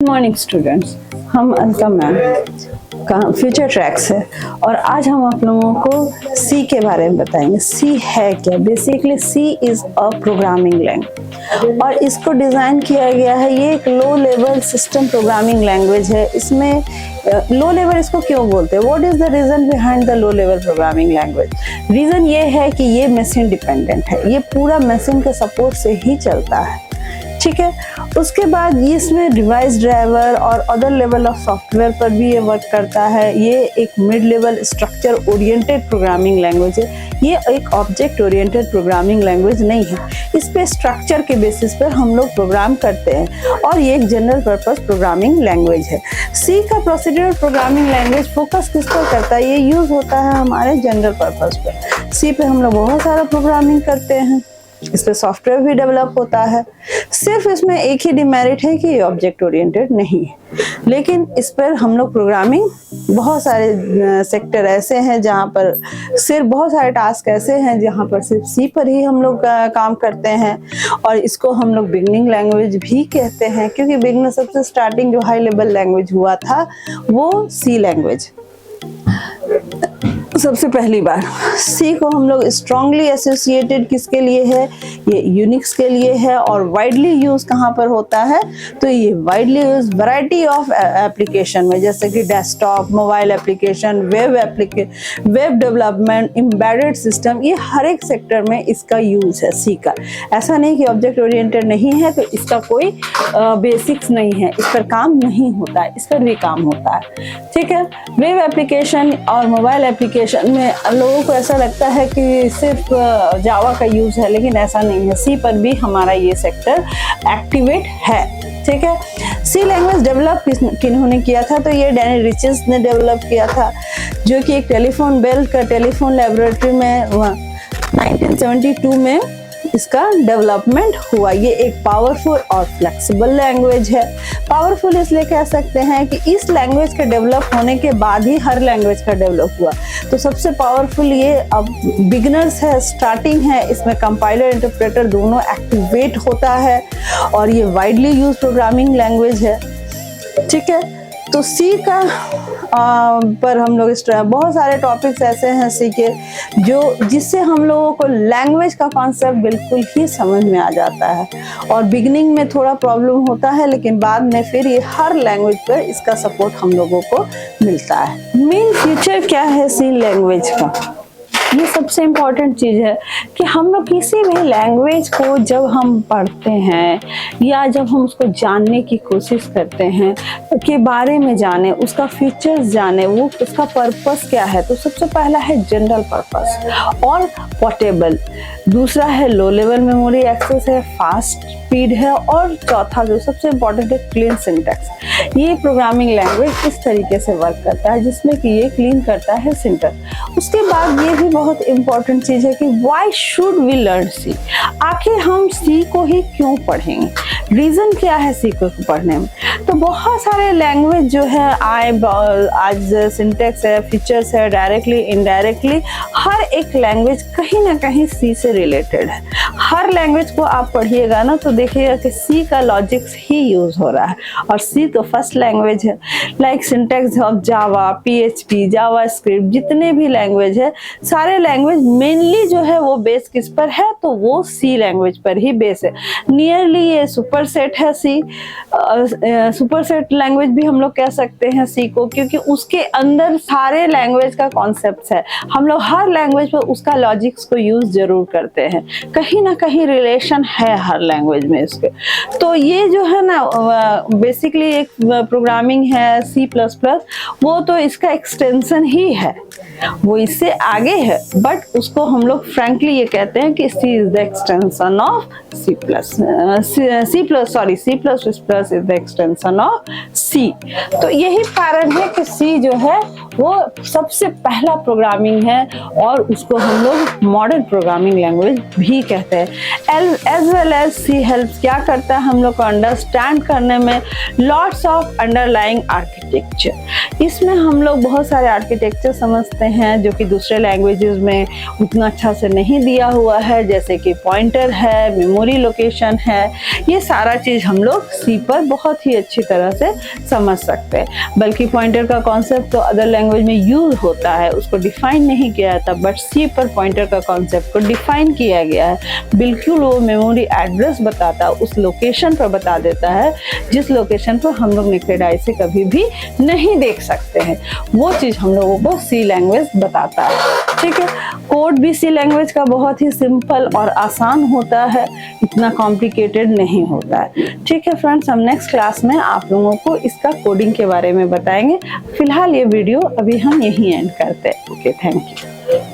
Morning students, हम Alka ma'am का future tracks है और आज हम आप लोगों को सी के बारे में बताएंगे। सी है क्या? Basically C is a programming language और इसको डिज़ाइन किया गया है। ये एक low level system programming language है। इसमें लो लेवल इसको क्यों बोलते हैं? What is the reason behind the low level programming language? Reason ये है कि ये मशीन डिपेंडेंट है, ये पूरा मशीन के सपोर्ट से ही चलता है, ठीक है। उसके बाद इसमें डिवाइस ड्राइवर और अदर लेवल ऑफ सॉफ्टवेयर पर भी ये वर्क करता है। ये एक mid level structure oriented programming language है। ये एक ऑब्जेक्ट ओरिएंटेड प्रोग्रामिंग लैंग्वेज नहीं है। इस पे स्ट्रक्चर के बेसिस पर हम लोग प्रोग्राम करते हैं और ये एक जनरल पर्पस प्रोग्रामिंग लैंग्वेज है। सी का प्रोसीड्यूरल प्रोग्रामिंग लैंग्वेज फोकस किस पर करता है? ये यूज होता है हमारे जनरल पर्पस पे। सी पे हम लोग बहुत सारा प्रोग्रामिंग करते हैं, इस पे सॉफ्टवेयर भी डेवलप होता है। सिर्फ इसमें एक ही डिमेरिट है कि ये ऑब्जेक्ट ओरिएंटेड नहीं है, लेकिन इस पर हम लोग प्रोग्रामिंग बहुत सारे सेक्टर ऐसे हैं जहाँ पर सिर्फ बहुत सारे टास्क ऐसे हैं जहाँ पर सिर्फ सी पर ही हम लोग काम करते हैं और इसको हम लोग बिगनिंग लैंग्वेज भी कहते हैं, क्योंकि बिगनर सबसे स्टार्टिंग जो हाई लेवल लैंग्वेज हुआ था वो सी लैंग्वेज सबसे पहली बार। सी को हम लोग स्ट्रांगली एसोसिएटेड किसके लिए है? ये यूनिक्स के लिए है। और वाइडली यूज कहाँ पर होता है? तो ये widely use variety of application में, जैसे कि desktop, mobile application, web development, embedded system, ये हर एक सेक्टर में इसका यूज है सी का। ऐसा नहीं कि ऑब्जेक्ट ओरिएंटेड नहीं है तो इसका कोई बेसिक्स नहीं है, इस पर काम नहीं होता है, इस पर भी काम होता है, ठीक है। वेब एप्लीकेशन और मोबाइल एप्लीकेशन में लोगों को ऐसा लगता है कि सिर्फ जावा का यूज है, लेकिन ऐसा नहीं है। सी पर भी हमारा ये सेक्टर एक्टिवेट है, ठीक है। सी लैंग्वेज डेवलप किन्होंने किया था? तो ये डैनियल रिचर्ड्स ने डेवलप किया था, जो कि एक टेलीफोन बेल का टेलीफोन लेबोरेटरी में 1972 में इसका डेवलपमेंट हुआ। ये एक पावरफुल और फ्लेक्सिबल लैंग्वेज है। पावरफुल इसलिए कह सकते हैं कि इस लैंग्वेज के डेवलप होने के बाद ही हर लैंग्वेज का डेवलप हुआ, तो सबसे पावरफुल ये अब बिगनर्स है, स्टार्टिंग है। इसमें कंपाइलर इंटरप्रेटर दोनों एक्टिवेट होता है और ये वाइडली यूज प्रोग्रामिंग लैंग्वेज है, ठीक है। तो सी का पर हम लोग बहुत सारे टॉपिक्स ऐसे हैं सी के जिससे हम लोगों को लैंग्वेज का कॉन्सेप्ट बिल्कुल ही समझ में आ जाता है। और बिगनिंग में थोड़ा प्रॉब्लम होता है, लेकिन बाद में फिर ये हर लैंग्वेज पर इसका सपोर्ट हम लोगों को मिलता है। मेन फीचर क्या है सी लैंग्वेज का? ये सबसे इम्पॉर्टेंट चीज़ है कि हम लोग किसी भी लैंग्वेज को जब हम पढ़ते हैं या जब हम उसको जानने की कोशिश करते हैं के बारे में जाने, उसका फीचर्स जाने, वो उसका पर्पस क्या है। तो सबसे पहला है जनरल पर्पस और पोर्टेबल, दूसरा है लो लेवल मेमोरी एक्सेस है, फास्ट स्पीड है, और चौथा जो सबसे इम्पॉर्टेंट है क्लीन सिंटैक्स। ये प्रोग्रामिंग लैंग्वेज इस तरीके से वर्क करता है जिसमें कि ये क्लीन करता है सिंटैक्स। उसके बाद ये भी बहुत इम्पॉर्टेंट चीज़ है कि why should we learn C? आखिर हम सी को ही क्यों पढ़ेंगे? रीज़न क्या है सी को पढ़ने में? तो बहुत सारे लैंग्वेज जो है आज सिंटैक्स है, फीचर्स है, डायरेक्टली इनडायरेक्टली हर एक लैंग्वेज कहीं ना कहीं सी से रिलेटेड है। हर लैंग्वेज को आप पढ़िएगा ना तो देखिएगा कि सी का लॉजिक्स ही यूज हो रहा है, और सी तो फर्स्ट लैंग्वेज है। Like syntax of Java, PHP, JavaScript, जितने भी लैंग्वेज है सारे लैंग्वेज मेनली जो है वो बेस किस पर है? तो वो सी लैंग्वेज पर ही बेस है। नियरली ये सुपरसेट है सी। सुपरसेट लैंग्वेज भी हम लोग कह सकते हैं सी को, क्योंकि उसके अंदर सारे लैंग्वेज का कॉन्सेप्ट है। हम लोग हर लैंग्वेज पर उसका लॉजिक्स को यूज जरूर करते हैं, कहीं ना कहीं रिलेशन है हर लैंग्वेज में इसके। तो ये जो है ना बेसिकली एक प्रोग्रामिंग है सी प्लस प्लस, वो तो इसका एक्सटेंशन ही है, वो इससे आगे है, बट उसको हम लोग फ्रैंकली ये कहते हैं कि C is the extension of C plus plus is the extension of C. तो यही कारण है कि सी जो है वो सबसे पहला प्रोग्रामिंग है और उसको हम लोग मॉडर्न प्रोग्रामिंग लैंग्वेज भी कहते हैं। As well as C helps क्या करता है हम लोग को अंडरस्टैंड करने में लॉट्स ऑफ अंडरलाइंग आर्किटेक्चर। इसमें हम लोग बहुत सारे आर्किटेक्चर समझते हैं जो कि दूसरे लैंग्वेजेस में उतना अच्छा से नहीं दिया हुआ है, जैसे कि पॉइंटर है, मेमोरी लोकेशन है। ये सारा चीज़ हम लोग सी पर बहुत ही अच्छी तरह से समझ सकते हैं। बल्कि पॉइंटर का कॉन्सेप्ट तो अदर लैंग्वेज में यूज होता है, उसको डिफाइन नहीं किया जाता, बट सी पर पॉइंटर का कॉन्सेप्ट को डिफाइन किया गया है। बिल्कुल वो मेमोरी एड्रेस बताता है, उस लोकेशन पर बता देता है जिस लोकेशन पर हम लोग नेकेड आई से कभी भी नहीं देख सकते हैं। वो चीज़ हम लोगों को सी लैंग्वेज बताता है। ठीक है, कोड भी सी लैंग्वेज का बहुत ही सिंपल और आसान होता है, इतना कॉम्प्लिकेटेड नहीं होता है। ठीक है फ्रेंड्स, हम नेक्स्ट क्लास में आप लोगों को इसका कोडिंग के बारे में बताएंगे। फिलहाल ये वीडियो अभी हम यहीं एंड करते हैं। Okay, thank you.